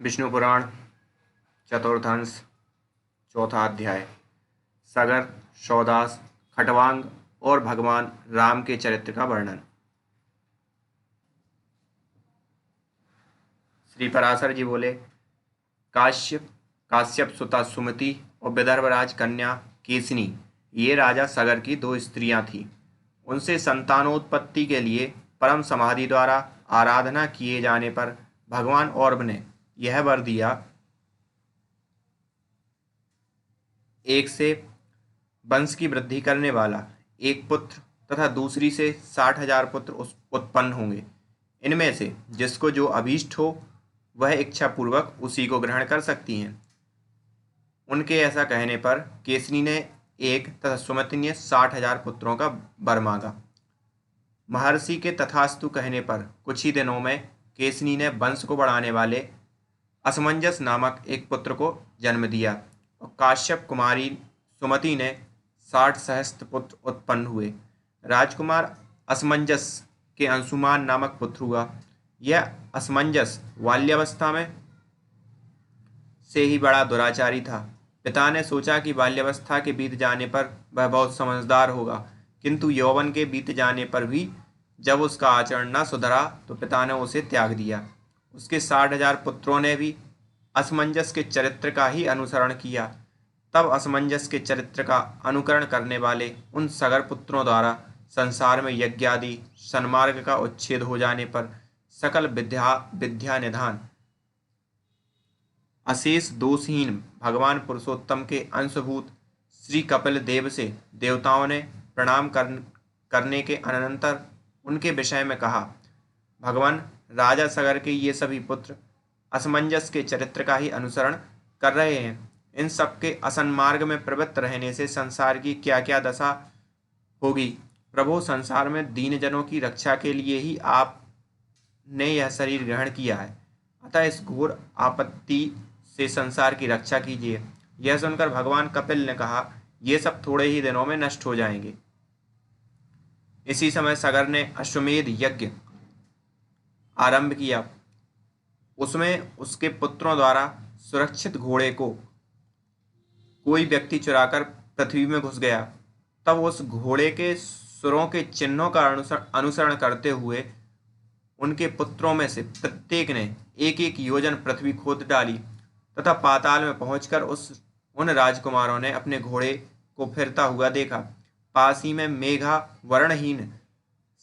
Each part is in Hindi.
विष्णु पुराण चतुर्थंश चौथा अध्याय। सगर, सौदास, खटवांग और भगवान राम के चरित्र का वर्णन। श्री पराशर जी बोले, काश्यप सुता सुमति और विदर्भराज कन्या केसनी ये राजा सगर की दो स्त्रियां थीं। उनसे संतानोत्पत्ति के लिए परम समाधि द्वारा आराधना किए जाने पर भगवान औरव ने यह वर दिया, एक से वंश की वृद्धि करने वाला एक पुत्र तथा दूसरी से 60,000 पुत्र उत्पन्न होंगे। इनमें से जिसको जो अभीष्ट हो वह इच्छा पूर्वक उसी को ग्रहण कर सकती हैं। उनके ऐसा कहने पर केसनी ने एक तथा सुमति ने 60,000 पुत्रों का वर मांगा। महर्षि के तथास्तु कहने पर कुछ ही दिनों में केसनी ने वंश को बढ़ाने वाले असमंजस नामक एक पुत्र को जन्म दिया और काश्यप कुमारी सुमति ने 60 सहस्त्र पुत्र उत्पन्न हुए। राजकुमार असमंजस के अंशुमान नामक पुत्र हुआ। यह असमंजस बाल्यावस्था में से ही बड़ा दुराचारी था। पिता ने सोचा कि बाल्यावस्था के बीत जाने पर वह बहुत समझदार होगा, किंतु यौवन के बीत जाने पर भी जब उसका आचरण न सुधरा तो पिता ने उसे त्याग दिया। उसके 60,000 पुत्रों ने भी असमंजस के चरित्र का ही अनुसरण किया। तब असमंजस के चरित्र का अनुकरण करने वाले उन सगर पुत्रों द्वारा संसार में यज्ञादि सन्मार्ग का उच्छेद हो जाने पर सकल विद्या निधान अशेष दोषहीन भगवान पुरुषोत्तम के अंशभूत श्री कपिल देव से देवताओं ने प्रणाम करने के अनंतर उनके विषय में कहा, भगवान राजा सगर के ये सभी पुत्र असमंजस के चरित्र का ही अनुसरण कर रहे हैं। इन सबके असन्मार्ग में प्रवृत्त रहने से संसार की क्या क्या दशा होगी। प्रभु, संसार में दीन जनों की रक्षा के लिए ही आपने यह शरीर ग्रहण किया है, अतः इस घोर आपत्ति से संसार की रक्षा कीजिए। यह सुनकर भगवान कपिल ने कहा, ये सब थोड़े ही दिनों में नष्ट हो जाएंगे। इसी समय सगर ने अश्वमेध यज्ञ आरंभ किया। उसमें उसके पुत्रों द्वारा सुरक्षित घोड़े को कोई व्यक्ति चुराकर पृथ्वी में घुस गया। तब उस घोड़े के सुरों के चिन्हों का अनुसरण करते हुए उनके पुत्रों में से प्रत्येक ने एक एक योजन पृथ्वी खोद डाली तथा पाताल में पहुंचकर उन राजकुमारों ने अपने घोड़े को फिरता हुआ देखा। पास ही में मेघा वर्णहीन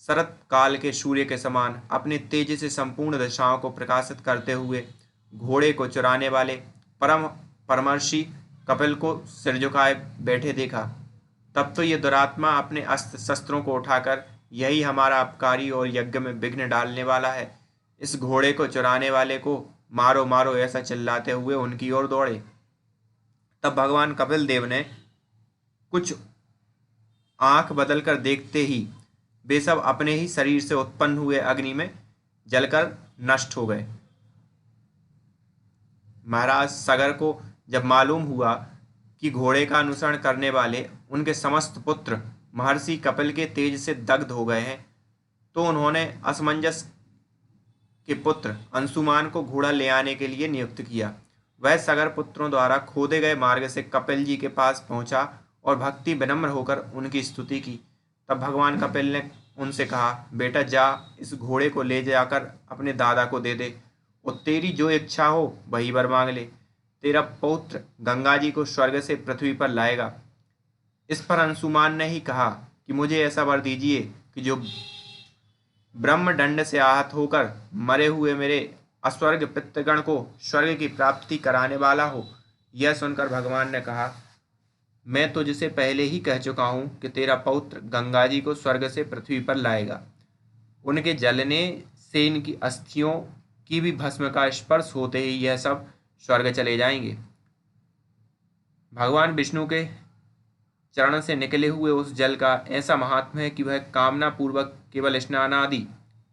शरत काल के सूर्य के समान अपने तेज से संपूर्ण दिशाओं को प्रकाशित करते हुए घोड़े को चुराने वाले परमर्षि कपिल को सिर झुकाए बैठे देखा। तब तो ये दुरात्मा अपने अस्त्र शस्त्रों को उठाकर, यही हमारा अपकारी और यज्ञ में विघ्न डालने वाला है, इस घोड़े को चुराने वाले को मारो मारो ऐसा चिल्लाते हुए उनकी ओर दौड़े। तब भगवान कपिल देव ने कुछ आंख बदलकर देखते ही वे सब अपने ही शरीर से उत्पन्न हुए अग्नि में जलकर नष्ट हो गए। महाराज सगर को जब मालूम हुआ कि घोड़े का अनुसरण करने वाले उनके समस्त पुत्र महर्षि कपिल के तेज से दग्ध हो गए हैं, तो उन्होंने असमंजस के पुत्र अंशुमान को घोड़ा ले आने के लिए नियुक्त किया। वह सगर पुत्रों द्वारा खोदे गए मार्ग से कपिल जी के पास पहुंचा और भक्ति विनम्र होकर उनकी स्तुति की। तब भगवान कपिल ने उनसे कहा, बेटा जा, इस घोड़े को ले जाकर अपने दादा को दे दे और तेरी जो इच्छा हो वही वर मांग ले। तेरा पौत्र गंगा जी को स्वर्ग से पृथ्वी पर लाएगा। इस पर अंशुमान ने ही कहा कि मुझे ऐसा वर दीजिए कि जो ब्रह्मदंड से आहत होकर मरे हुए मेरे अस्वर्ग पितृगण को स्वर्ग की प्राप्ति कराने वाला हो। यह सुनकर भगवान ने कहा, मैं तुझसे पहले ही कह चुका हूं कि तेरा पौत्र गंगा जी को स्वर्ग से पृथ्वी पर लाएगा। उनके जलने से इनकी अस्थियों की भी भस्म का स्पर्श होते ही यह सब स्वर्ग चले जाएंगे। भगवान विष्णु के चरण से निकले हुए उस जल का ऐसा महात्म्य है कि वह कामना पूर्वक केवल स्नान आदि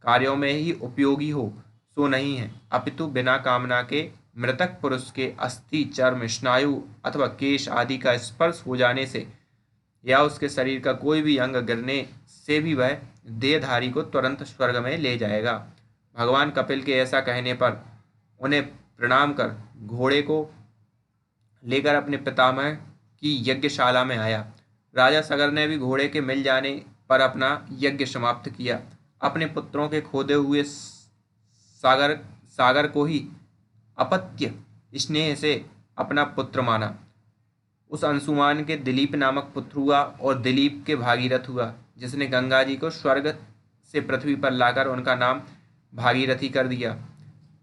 कार्यों में ही उपयोगी हो सो नहीं है, अपितु बिना कामना के मृतक पुरुष के अस्थि, चर्म, स्नायु अथवा केश आदि का स्पर्श हो जाने से या उसके शरीर का कोई भी अंग गिरने से भी वह देहधारी को तुरंत स्वर्ग में ले जाएगा। भगवान कपिल के ऐसा कहने पर उन्हें प्रणाम कर घोड़े को लेकर अपने पितामह की यज्ञशाला में आया। राजा सगर ने भी घोड़े के मिल जाने पर अपना यज्ञ समाप्त किया। अपने पुत्रों के खोदे हुए सागर सागर को ही अपत्य स्नेह से अपना पुत्र माना। उस अंशुमान के दिलीप नामक पुत्र हुआ और दिलीप के भागीरथ हुआ, जिसने गंगा जी को स्वर्ग से पृथ्वी पर लाकर उनका नाम भागीरथी कर दिया।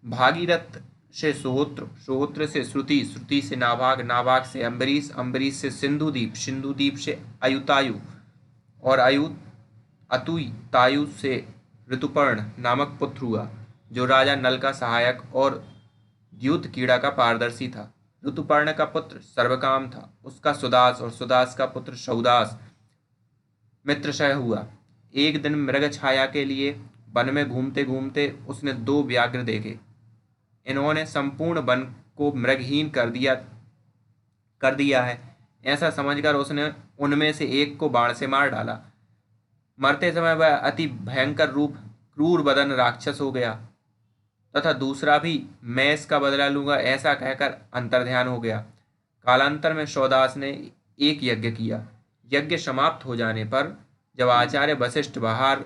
भागीरथ से सुहोत्र, सुहोत्र से श्रुति, श्रुति से नाभाग, नाभाग से अम्बरीश, अम्बरीश से सिंधुदीप, सिंधुदीप से अयुतायु और अतुई तायु से ऋतुपर्ण नामक पुत्र हुआ, जो राजा नल का सहायक और द्युत कीड़ा का पारदर्शी था। ऋतुपर्ण का पुत्र सर्वकाम था, उसका सुदास, और सुदास का पुत्र सौदास मित्रशय हुआ। एक दिन मृग छाया के लिए वन में घूमते घूमते उसने 2 व्याघ्र देखे। इन्होंने संपूर्ण वन को मृगहीन कर दिया है, ऐसा समझकर उसने उनमें से एक को बाण से मार डाला। मरते समय वह अति भयंकर रूप क्रूर बदन राक्षस हो गया तथा दूसरा भी मैं इसका बदला लूंगा ऐसा कहकर अंतर्ध्यान हो गया। कालांतर में सौदास ने एक यज्ञ किया। यज्ञ समाप्त हो जाने पर जब आचार्य वशिष्ठ बाहर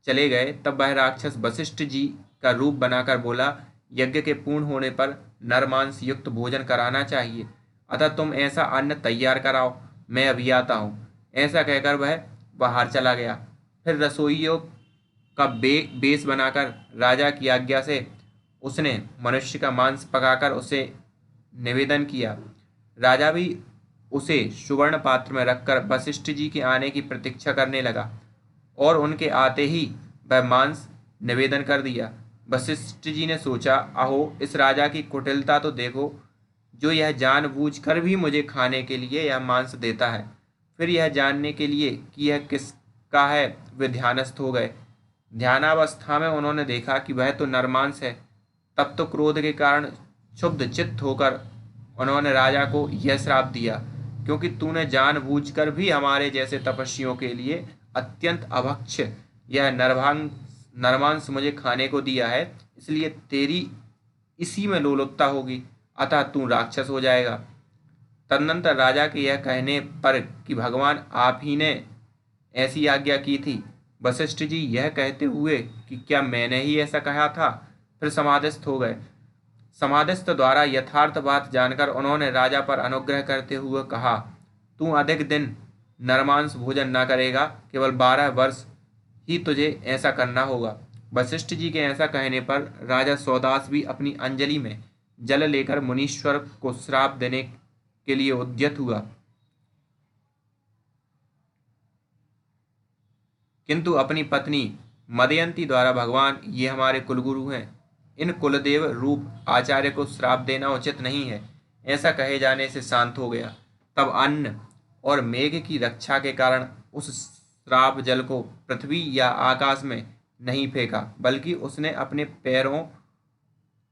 चले गए, तब वह राक्षस वशिष्ठ जी का रूप बनाकर बोला, यज्ञ के पूर्ण होने पर नरमांस युक्त भोजन कराना चाहिए, अतः तुम ऐसा अन्न तैयार कराओ, मैं अभी आता हूँ। ऐसा कहकर वह बाहर चला गया। फिर रसोइयों का बेस बनाकर राजा की आज्ञा से उसने मनुष्य का मांस पकाकर उसे निवेदन किया। राजा भी उसे सुवर्ण पात्र में रखकर वशिष्ठ जी के आने की प्रतीक्षा करने लगा और उनके आते ही वह मांस निवेदन कर दिया। वशिष्ठ जी ने सोचा, अहो इस राजा की कुटिलता तो देखो, जो यह जानबूझकर भी मुझे खाने के लिए यह मांस देता है। फिर यह जानने के लिए कि यह किसका है वे ध्यानस्थ हो गए। ध्यानावस्था में उन्होंने देखा कि वह तो नरमांस है। तब तो क्रोध के कारण क्षुब्ध चित्त होकर उन्होंने राजा को यह श्राप दिया, क्योंकि तूने जानबूझकर भी हमारे जैसे तपस्वियों के लिए अत्यंत अभक्ष्य यह नरमांस मुझे खाने को दिया है, इसलिए तेरी इसी में लोलुपता होगी, अतः तू राक्षस हो जाएगा। तदनंतर राजा के यह कहने पर कि भगवान आप ही ने ऐसी आज्ञा की थी, वशिष्ठ जी यह कहते हुए कि क्या मैंने ही ऐसा कहा था, फिर समाधिस्थ हो गए। समाधिस्थ द्वारा यथार्थ बात जानकर उन्होंने राजा पर अनुग्रह करते हुए कहा, तू अधिक दिन नरमांस भोजन न करेगा, केवल 12 वर्ष ही तुझे ऐसा करना होगा। वशिष्ठ जी के ऐसा कहने पर राजा सौदास भी अपनी अंजलि में जल लेकर मुनीश्वर को श्राप देने के लिए उद्यत हुआ, किंतु अपनी पत्नी मदयंती द्वारा, भगवान ये हमारे कुलगुरु हैं, इन कुलदेव रूप आचार्य को श्राप देना उचित नहीं है, ऐसा कहे जाने से शांत हो गया। तब अन्न और मेघ की रक्षा के कारण उस श्राप जल को पृथ्वी या आकाश में नहीं फेंका, बल्कि उसने अपने पैरों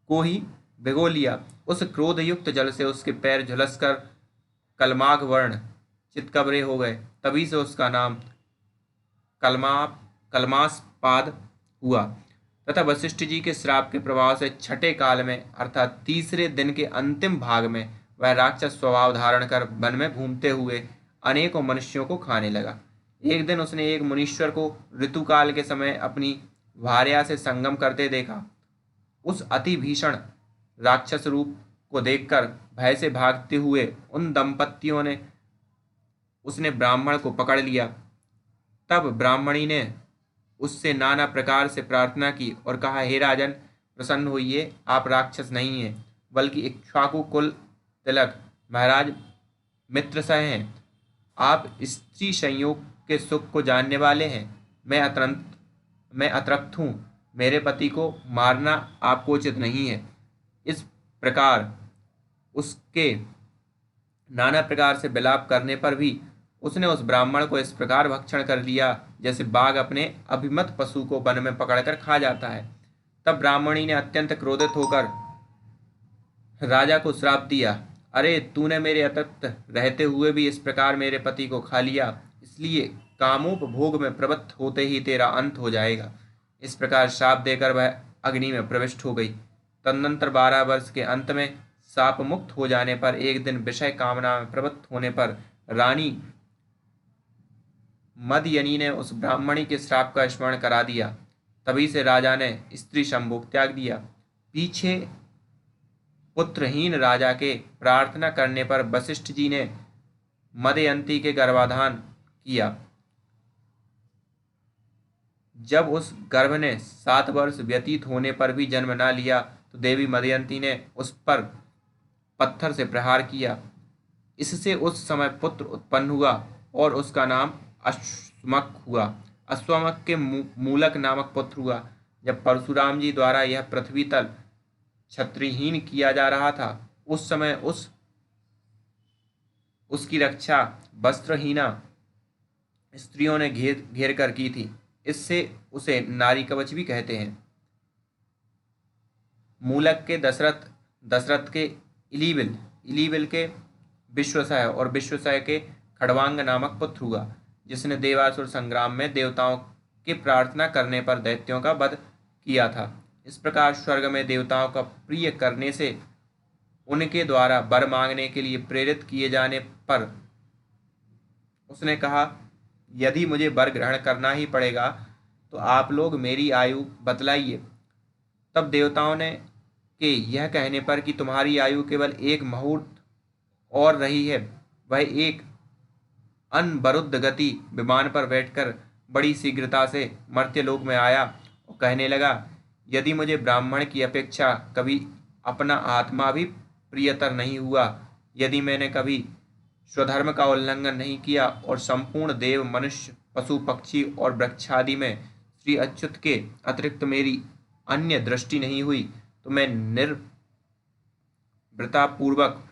को ही भिगो लिया। उस क्रोधयुक्त जल से उसके पैर झुलसकर कलमाग वर्ण चितकबरे हो गए। तभी से उसका नाम कलमासपाद हुआ तथा वशिष्ठ जी के श्राप के प्रभाव से छठे काल में अर्थात तीसरे दिन के अंतिम भाग में वह राक्षस स्वभाव धारण कर वन में घूमते हुए अनेकों मनुष्यों को खाने लगा। एक दिन उसने एक मुनीश्वर को ऋतुकाल के समय अपनी भार्या से संगम करते देखा। उस अति भीषण राक्षस रूप को देखकर भय से भागते हुए उन दंपतियों ने उसने ब्राह्मण को पकड़ लिया। तब ब्राह्मणी ने उससे नाना प्रकार से प्रार्थना की और कहा, हे राजन प्रसन्न होइए, आप राक्षस नहीं हैं, बल्कि इक्ष्वाकु कुल तिलक महाराज मित्रसह हैं। आप स्त्री संयोग के सुख को जानने वाले हैं। मैं अतृप्त हूँ, मेरे पति को मारना आपको उचित नहीं है। इस प्रकार उसके नाना प्रकार से विलाप करने पर भी उसने उस ब्राह्मण को इस प्रकार भक्षण कर लिया जैसे बाघ अपने अभिमत पशु को वन में पकड़कर खा जाता है। तब ब्राह्मणी ने अत्यंत क्रोधित होकर राजा को श्राप दिया, अरे तूने मेरे अतृप्त रहते हुए भी इस प्रकार मेरे पति को खा लिया, इसलिए कामोपभोग में प्रवृत्त होते ही तेरा अंत हो जाएगा। इस प्रकार श्राप देकर वह अग्नि में प्रविष्ट हो गई। तदनंतर 12 वर्ष के अंत में शाप मुक्त हो जाने पर एक दिन विषय कामना में प्रवृत्त होने पर रानी मदयनी ने उस ब्राह्मणी के श्राप का स्मरण करा दिया। तभी से राजा ने स्त्री संभोग त्याग दिया। पीछे पुत्रहीन राजा के प्रार्थना करने पर वशिष्ठ जी ने मदयंती के गर्भाधान किया। जब उस गर्भ ने 7 वर्ष व्यतीत होने पर भी जन्म न लिया तो देवी मदयंती ने उस पर पत्थर से प्रहार किया। इससे उस समय पुत्र उत्पन्न हुआ और उसका नाम अश्वमक हुआ। अश्वमक के मूलक नामक पुत्र हुआ। जब परशुराम जी द्वारा यह पृथ्वी तल क्षत्रिहीन किया जा रहा था उस समय उसकी रक्षा वस्त्रहीना स्त्रियों ने घेर कर की थी। इससे उसे नारी कवच भी कहते हैं। मूलक के दशरथ के इलीबिल के विश्वसह और विश्वसह के खड़वांग नामक पुत्र हुआ, जिसने देवासुर संग्राम में देवताओं के प्रार्थना करने पर दैत्यों का वध किया था। इस प्रकार स्वर्ग में देवताओं का प्रिय करने से उनके द्वारा वर मांगने के लिए प्रेरित किए जाने पर उसने कहा, यदि मुझे वर ग्रहण करना ही पड़ेगा तो आप लोग मेरी आयु बतलाइए। तब देवताओं ने के यह कहने पर कि तुम्हारी आयु केवल 1 मुहूर्त और रही है, वह एक अनवरुद्ध गति विमान पर बैठकर बड़ी शीघ्रता से मर्त्यलोक में आया और कहने लगा, यदि मुझे ब्राह्मण की अपेक्षा कभी अपना आत्मा भी प्रियतर नहीं हुआ, यदि मैंने कभी स्वधर्म का उल्लंघन नहीं किया और संपूर्ण देव मनुष्य पशु पक्षी और वृक्षादि में श्री अच्युत के अतिरिक्त मेरी अन्य दृष्टि नहीं हुई, तो मैं निर्वृतापूर्वक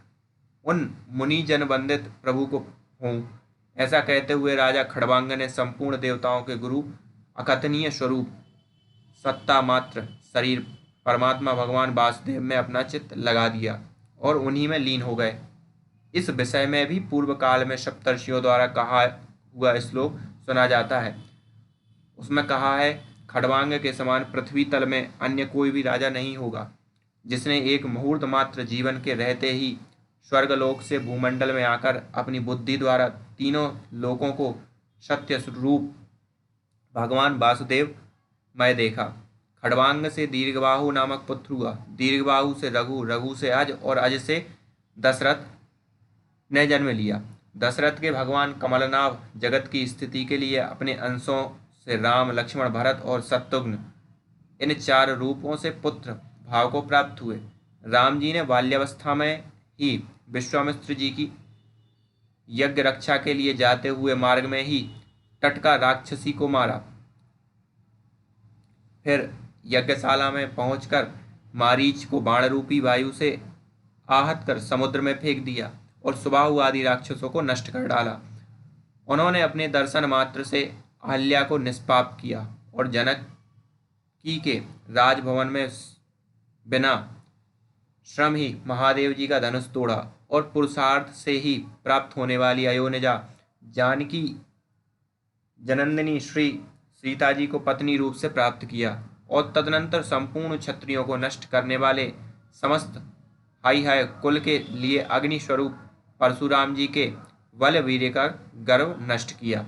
उन मुनिजन वंदित प्रभु को हूँ। ऐसा कहते हुए राजा खड़वांग ने संपूर्ण देवताओं के गुरु अकथनीय स्वरूप सत्ता मात्र शरीर परमात्मा भगवान वासुदेव में अपना चित्त लगा दिया और उन्हीं में लीन हो गए। इस विषय में भी पूर्व काल में सप्तर्षियों द्वारा कहा हुआ श्लोक सुना जाता है। उसमें कहा है, खड़वांग के समान पृथ्वी तल में अन्य कोई भी राजा नहीं होगा, जिसने एक मुहूर्त मात्र जीवन के रहते ही स्वर्गलोक से भूमंडल में आकर अपनी बुद्धि द्वारा तीनों लोकों को सत्य रूप भगवान वासुदेव मैं देखा। खड़वांग से दीर्घबाहु नामक पुत्र हुआ, दीर्घबाहु से रघु, रघु से अज और अज से दशरथ ने जन्म लिया। दशरथ के भगवान कमलनाभ जगत की स्थिति के लिए अपने अंशों से राम, लक्ष्मण, भरत और शत्रुघ्न इन 4 रूपों से पुत्र भाव को प्राप्त हुए। राम जी ने बाल्यावस्था में ही विश्वामित्र जी की यज्ञ रक्षा के लिए जाते हुए मार्ग में ही टटका राक्षसी को मारा। फिर यज्ञशाला में पहुंचकर मारीच को बाण रूपी वायु से आहत कर समुद्र में फेंक दिया और सुबाहु आदि राक्षसों को नष्ट कर डाला। उन्होंने अपने दर्शन मात्र से अहल्या को निष्पाप किया और जनक के राजभवन में बिना श्रम ही महादेव जी का धनुष तोड़ा और पुरुषार्थ से ही प्राप्त होने वाली अयोनिजा जानकी जननदिनी श्री सीता जी को पत्नी रूप से प्राप्त किया और तदनंतर संपूर्ण क्षत्रियों को नष्ट करने वाले समस्त हाय कुल के लिए अग्नि स्वरूप परशुराम जी के बल वीर्य का गर्व नष्ट किया।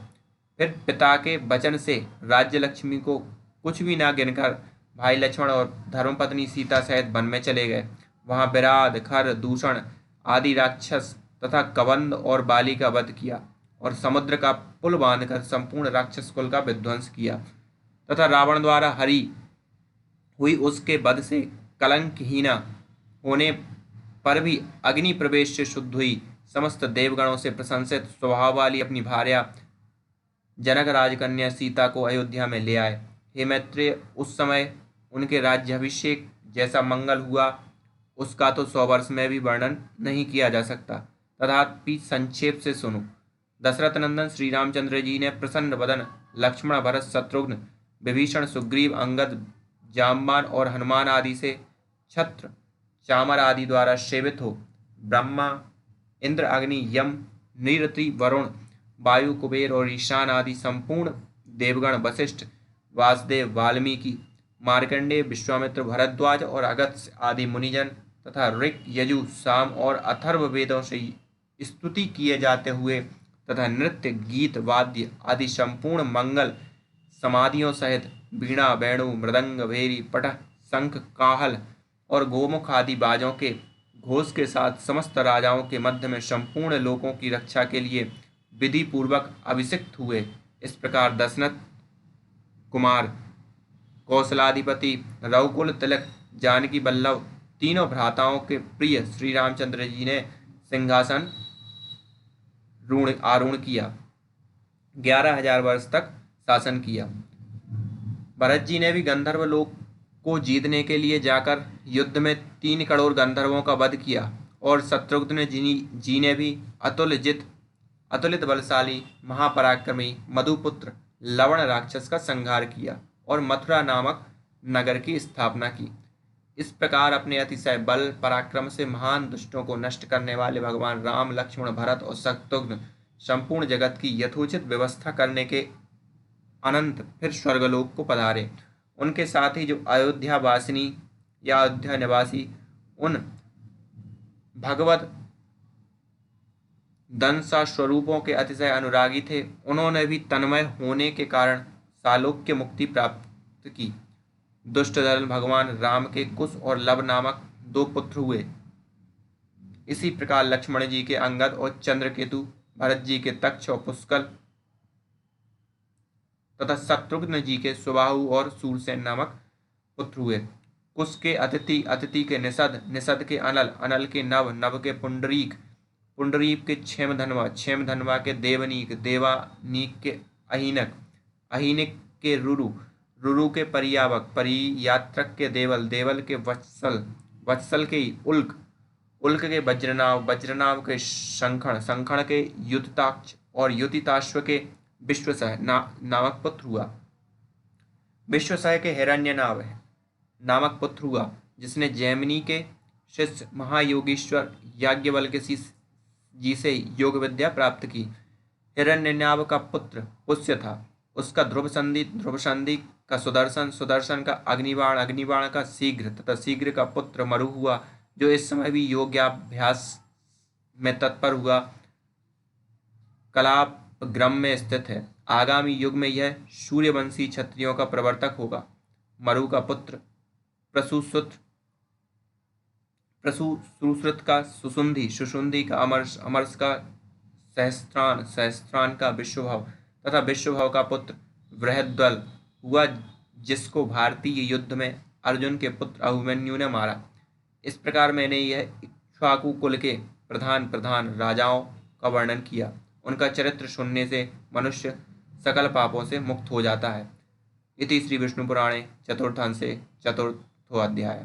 फिर पिता के वचन से राज्य लक्ष्मी को कुछ भी ना गिनकर भाई लक्ष्मण और धर्मपत्नी सीता सहित वन में चले गए। वहां विराध, खर, दूषण आदि राक्षस तथा कबंध और बाली का वध किया और समुद्र का पुल बांधकर संपूर्ण राक्षस कुल का विध्वंस किया तथा रावण द्वारा हरी हुई उसके वध से कलंकहीना होने पर भी अग्नि प्रवेश से शुद्ध हुई समस्त देवगणों से प्रशंसित स्वभाव वाली अपनी भार्या जनक राजकन्या सीता को अयोध्या में ले आए। हे मैत्रेय, उस समय उनके राज्याभिषेक जैसा मंगल हुआ उसका तो 100 वर्ष में भी वर्णन नहीं किया जा सकता। तथापि संक्षेप से सुनो। दशरथ नंदन श्री रामचंद्र जी ने प्रसन्न वदन लक्ष्मण, भरत, शत्रुघ्न, विभीषण, सुग्रीव, अंगद, जाम्बान और हनुमान आदि से छत्र चामर आदि द्वारा सेवित हो ब्रह्मा, इंद्र, अग्नि, यम, निरति, वरुण, वायु, कुबेर और ईशान आदि संपूर्ण देवगण, वशिष्ठ, वासुदेव, वाल्मीकि, मार्कंडेय, विश्वामित्र, भरद्वाज और अगस्त्य आदि मुनिजन तथा ऋक्, यजु, साम और अथर्व वेदों से स्तुति किए जाते हुए तथा नृत्य, गीत, वाद्य आदि संपूर्ण मंगल समाधियों सहित वीणा, वेणु, मृदंग, भेरी, पटह, शंख, काहल और गोमुख आदि बाजों के घोष के साथ समस्त राजाओं के मध्य में संपूर्ण लोकों की रक्षा के लिए विधि पूर्वक अभिषिक्त हुए। इस प्रकार दशरथ कुमार, कौशलाधिपति, रघुकुल तिलक, जानकी वल्लभ तीनों भ्राताओं के प्रिय श्री रामचंद्र जी ने सिंहासन आरूढ़ किया, 11,000 वर्ष तक शासन किया। भरत जी ने भी गंधर्व लोक को जीतने के लिए जाकर युद्ध में 3 करोड़ गंधर्वों का वध किया और शत्रुघ्न जी ने भी अतुलित बलशाली महापराक्रमी मधुपुत्र लवण राक्षस का संहार किया और मथुरा नामक नगर की स्थापना की। इस प्रकार अपने अतिशय बल पराक्रम से महान दुष्टों को नष्ट करने वाले भगवान राम, लक्ष्मण, भरत और शत्रुघ्न संपूर्ण जगत की यथोचित व्यवस्था करने के अनंत फिर स्वर्गलोक को पधारे। उनके साथ ही जो अयोध्या वासिनी या अयोध्या निवासी उन भगवत दंसा स्वरूपों के अतिशय अनुरागी थे, उन्होंने भी तन्मय होने के कारण सालोक्य मुक्ति प्राप्त की। दुष्ट दल भगवान राम के कुश और लव नामक 2 पुत्र हुए। इसी प्रकार लक्ष्मण जी के अंगद और चंद्रकेतु, भरत जी के तक्ष और पुष्कल तथा शत्रुघ्न जी के सुबाहु और सूरसेन नामक पुत्र हुए। कुश के अतिथि, अतिथि के निषद, निषद के अनल, अनल के नव, नव के पुंडरीक, पुंडरीक के क्षेमधनवा, क्षेमधनवा के देवनीक, देवानीक के अहिनक, अहिनिक के रुरु, रुरु के परियावक, परियात्रक के देवल, देवल के वत्सल, वत्सल के उल्क, उल्क के वज्रनाव, वज्रनाव के शंखण, शंखण के युतिताक्ष और युतिताश्व के विश्वसह नामक पुत्र हुआ। विश्वसह के हिरण्यनाभ नामक पुत्र हुआ, जिसने जैमिनी के शिष्य महायोगीश्वर याज्ञवल्क्य जी से योग विद्या प्राप्त की। हिरण्यनाभ का पुत्र पुष्य था, उसका ध्रुव संधि का सुदर्शन, सुदर्शन का अग्निबाण, अग्निबाण का शीघ्र तथा शीघ्र का पुत्र मरु हुआ, जो इस समय भी योगाभ्यास में तत्पर हुआ कलापग्रम में स्थित है। आगामी युग में यह सूर्यवंशी क्षत्रियों का प्रवर्तक होगा। मरु का पुत्र प्रसूश्रुत का सुसुंधि, सुसुंधि का अमरस, अमरस का सहस्त्रान, सहस्त्रान का विश्वभव तथा विश्वभव का पुत्र बृहद्दल हुआ, जिसको भारतीय युद्ध में अर्जुन के पुत्र अभिमन्यु ने मारा। इस प्रकार मैंने यह इक्ष्वाकु कुल के प्रधान प्रधान राजाओं का वर्णन किया। उनका चरित्र सुनने से मनुष्य सकल पापों से मुक्त हो जाता है। इति श्री विष्णु पुराणे चतुर्थांशे चतुर्थो अध्याय।